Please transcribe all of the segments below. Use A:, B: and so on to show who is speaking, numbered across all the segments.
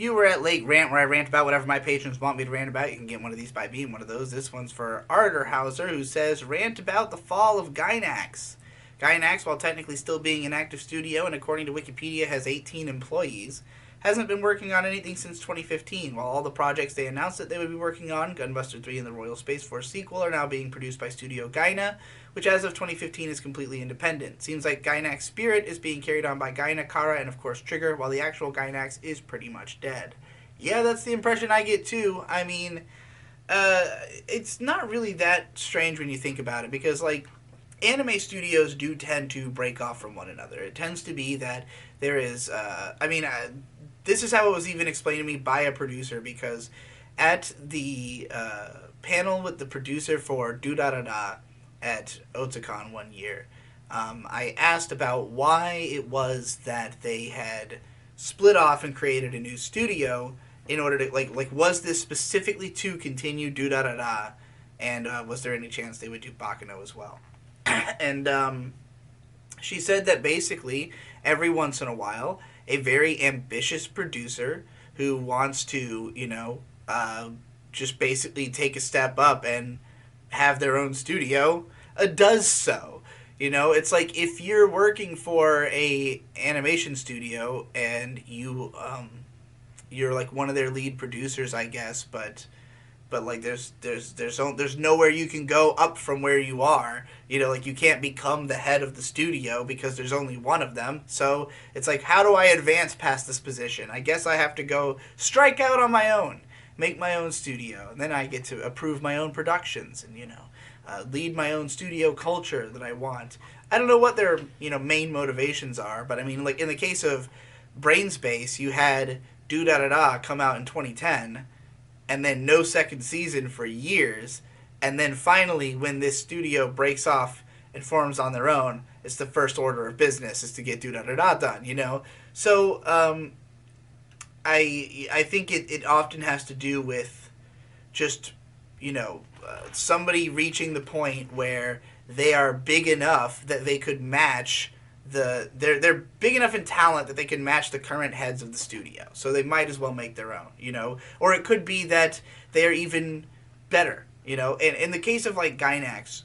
A: You were at Late Rant, where I rant about whatever my patrons want me to rant about. You can get one of these by being one of those. This one's for Arterhauser, who says, rant about the fall of GAINAX. GAINAX, while technically still being an active studio and according to Wikipedia has 18 employees, hasn't been working on anything since 2015, while all the projects they announced that they would be working on, Gunbuster 3 and the Royal Space Force sequel, are now being produced by Studio Gaina, which as of 2015 is completely independent. Seems like Gainax Spirit is being carried on by Gaina, Kara, and of course Trigger, while the actual Gainax is pretty much dead. Yeah, that's the impression I get too. I mean, it's not really that strange when you think about it, because like anime studios do tend to break off from one another. It tends to be that there is, this is how it was even explained to me by a producer, because at the panel with the producer for Do Da Da Da at Otakon one year, I asked about why it was that they had split off and created a new studio in order to like was this specifically to continue Do Da Da Da, and was there any chance they would do Bakano as well? And she said that basically every once in a while a very ambitious producer who wants to, just basically take a step up and have their own studio, does so. It's like if you're working for a animation studio and you're like one of their lead producers, I guess, but like there's nowhere you can go up from where you are. Like you can't become the head of the studio because there's only one of them. So it's like, how do I advance past this position? I guess I have to go strike out on my own, make my own studio, and then I get to approve my own productions and lead my own studio culture that I want. I don't know what their main motivations are, but I mean, like in the case of Brainspace, you had Do Da Da Da come out in 2010, and then no second season for years, and then finally when this studio breaks off and forms on their own, it's the first order of business is to get Do Da Da Da done. So I think it often has to do with just somebody reaching the point where they are big enough that they could match they're big enough in talent that they can match the current heads of the studio, so they might as well make their own. Or it could be that they're even better. And in the case of like GAINAX,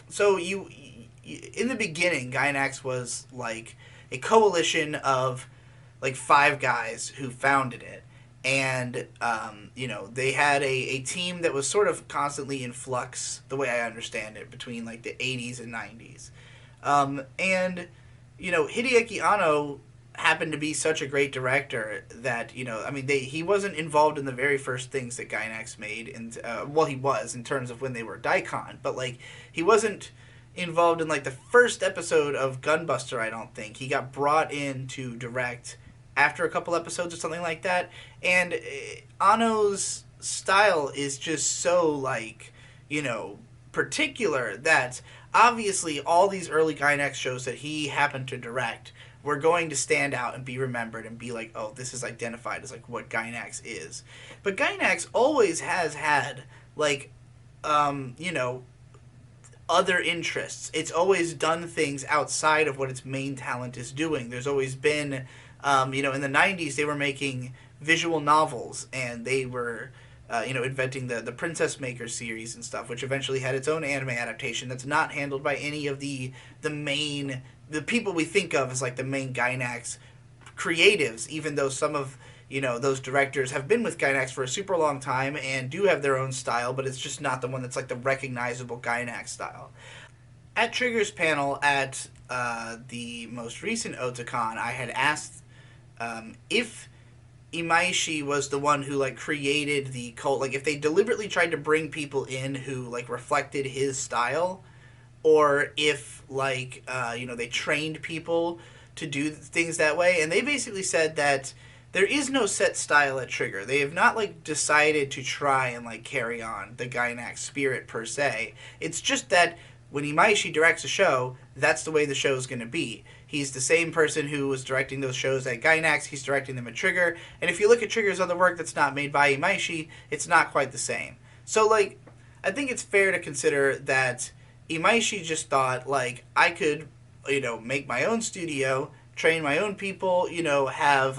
A: so in the beginning GAINAX was like a coalition of like 5 guys who founded it, and they had a team that was sort of constantly in flux, the way I understand it, between like the 80s and 90s. And Hideaki Anno happened to be such a great director that he wasn't involved in the very first things that Gainax made, and he was in terms of when they were Daikon, but like he wasn't involved in like the first episode of Gunbuster. I don't think he got brought in to direct after a couple episodes or something like that. And Anno's style is just so like particular that obviously all these early Gainax shows that he happened to direct were going to stand out and be remembered and be like, oh, this is identified as like what Gainax is. But Gainax always has had like other interests. It's always done things outside of what its main talent is doing. There's always been in the 90s they were making visual novels, and they were inventing the Princess Maker series and stuff, which eventually had its own anime adaptation that's not handled by any of the people we think of as like the main Gainax creatives, even though some of those directors have been with Gainax for a super long time and do have their own style, but it's just not the one that's like the recognizable Gainax style. At Trigger's panel at the most recent Otakon, I had asked if Imaishi was the one who like created the cult, like if they deliberately tried to bring people in who like reflected his style, or if like they trained people to do things that way. And they basically said that there is no set style at Trigger. They have not like decided to try and like carry on the Gainax spirit per se. It's just that when Imaishi directs a show, that's the way the show is going to be. He's the same person who was directing those shows at Gainax. He's directing them at Trigger. And if you look at Trigger's other work that's not made by Imaishi, it's not quite the same. So, like, I think it's fair to consider that Imaishi just thought, like, I could, make my own studio, train my own people, have,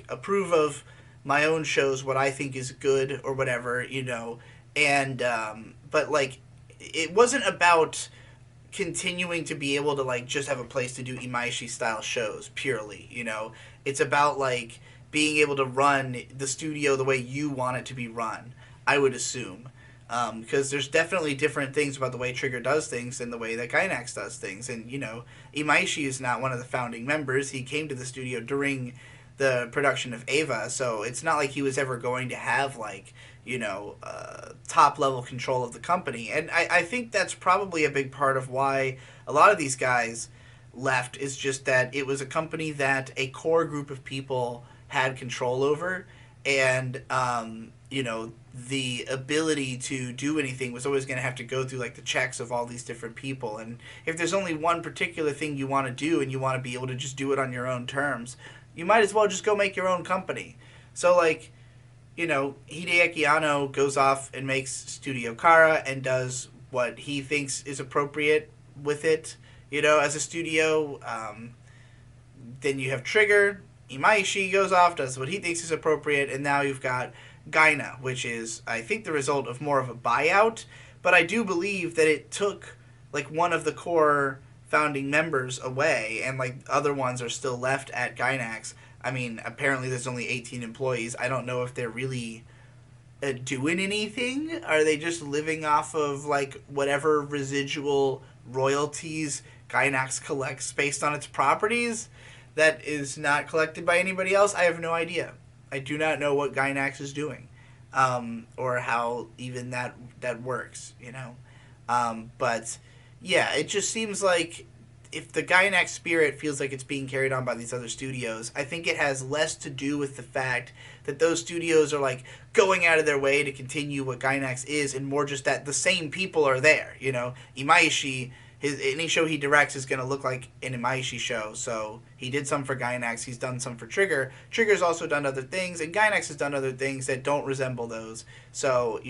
A: approve of my own shows, what I think is good or whatever, and but like it wasn't about continuing to be able to like just have a place to do Imaishi style shows purely. It's about like being able to run the studio the way you want it to be run. I would assume. Because there's definitely different things about the way Trigger does things than the way that Gainax does things. And, Imaishi is not one of the founding members. He came to the studio during the production of Eva, so it's not like he was ever going to have, like, top level control of the company. And I think that's probably a big part of why a lot of these guys left, is just that it was a company that a core group of people had control over. And, the ability to do anything was always going to have to go through like the checks of all these different people. And if there's only one particular thing you want to do and you want to be able to just do it on your own terms, you might as well just go make your own company. So like, Hideaki Anno goes off and makes Studio Kara and does what he thinks is appropriate with it, as a studio. Then you have Trigger. Imaishi goes off, does what he thinks is appropriate, and now you've got Gaina, which is, I think, the result of more of a buyout. But I do believe that it took like one of the core founding members away, and like other ones are still left at Gainax. I mean, apparently there's only 18 employees. I don't know if they're really doing anything. Are they just living off of like whatever residual royalties Gainax collects based on its properties that is not collected by anybody else? I have no idea. I do not know what Gainax is doing, or how even that works, But yeah, it just seems like if the Gainax spirit feels like it's being carried on by these other studios, I think it has less to do with the fact that those studios are like going out of their way to continue what Gainax is, and more just that the same people are there. Imaishi, any show he directs is going to look like an Imaishi show. So he did some for Gainax, he's done some for Trigger. Trigger's also done other things, and Gainax has done other things that don't resemble those. So,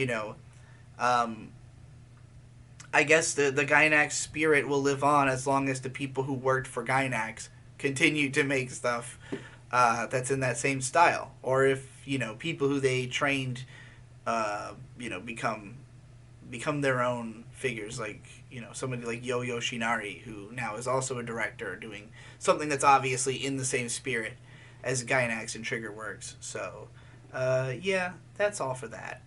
A: I guess the Gainax spirit will live on as long as the people who worked for Gainax continue to make stuff that's in that same style. Or if, people who they trained, become their own figures, like, somebody like Yo Yoshinari, who now is also a director doing something that's obviously in the same spirit as Gainax and Trigger works. So, yeah, that's all for that.